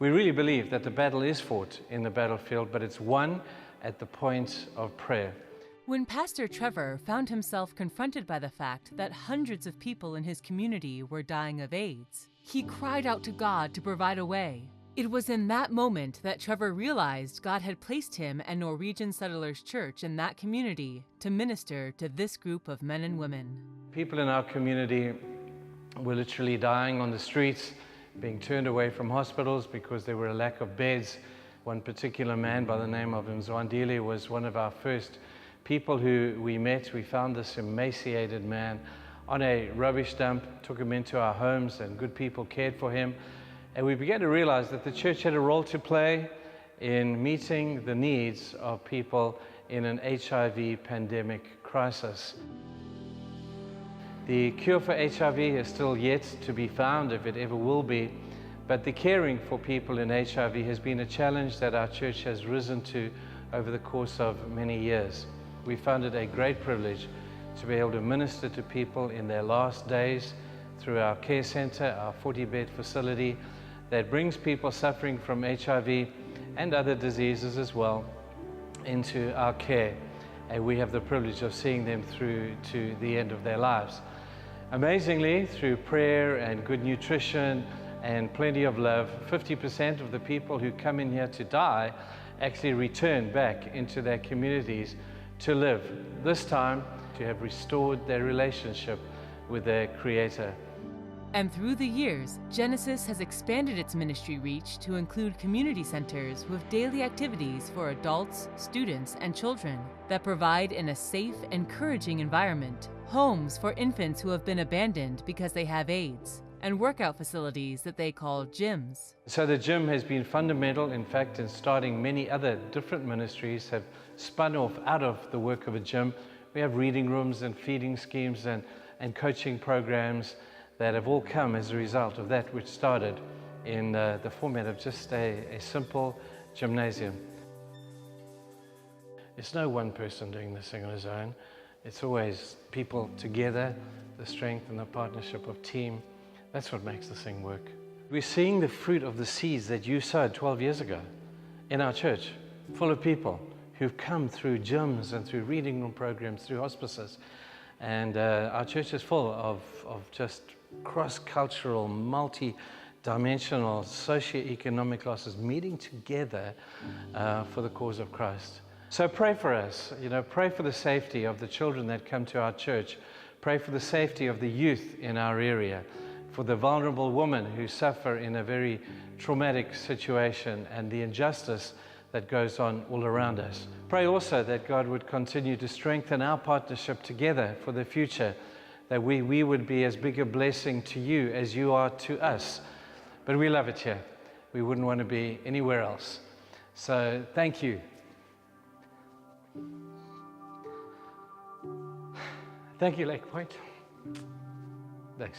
We really believe that the battle is fought in the battlefield, but it's won at the point of prayer. When Pastor Trevor found himself confronted by the fact that hundreds of people in his community were dying of AIDS, he cried out to God to provide a way. It was in that moment that Trevor realized God had placed him and Norwegian Settlers Church in that community to minister to this group of men and women. People in our community were literally dying on the streets, being turned away from hospitals because there were a lack of beds. One particular man by the name of Mzwandile was one of our first people who we met. We found this emaciated man on a rubbish dump, took him into our homes, and good people cared for him. And we began to realize that the church had a role to play in meeting the needs of people in an HIV pandemic crisis. The cure for HIV is still yet to be found, if it ever will be, but the caring for people in HIV has been a challenge that our church has risen to over the course of many years. We found it a great privilege to be able to minister to people in their last days through our care center, our 40-bed facility that brings people suffering from HIV and other diseases as well into our care. And we have the privilege of seeing them through to the end of their lives. Amazingly, through prayer and good nutrition and plenty of love, 50% of the people who come in here to die actually return back into their communities to live, this time to have restored their relationship with their Creator. And through the years, Genesis has expanded its ministry reach to include community centers with daily activities for adults, students, and children that provide in a safe, encouraging environment, homes for infants who have been abandoned because they have AIDS, and workout facilities that they call gyms. So the gym has been fundamental. In fact, in starting many other different ministries have spun off out of the work of a gym. We have reading rooms and feeding schemes and coaching programs that have all come as a result of that, which started in the format of just a simple gymnasium. It's no one person doing this thing on his own. It's always people together, the strength and the partnership of team. That's what makes this thing work. We're seeing the fruit of the seeds that you sowed 12 years ago in our church, full of people who've come through gyms and through reading room programs, through hospices. And our church is full of just cross-cultural, multi-dimensional, socio-economic classes meeting together for the cause of Christ. So pray for us, pray for the safety of the children that come to our church. Pray for the safety of the youth in our area, for the vulnerable women who suffer in a very traumatic situation and the injustice that goes on all around us. Pray also that God would continue to strengthen our partnership together for the future, that we would be as big a blessing to you as you are to us. But we love it here. We wouldn't want to be anywhere else. So thank you. Thank you, Lake Point. Thanks.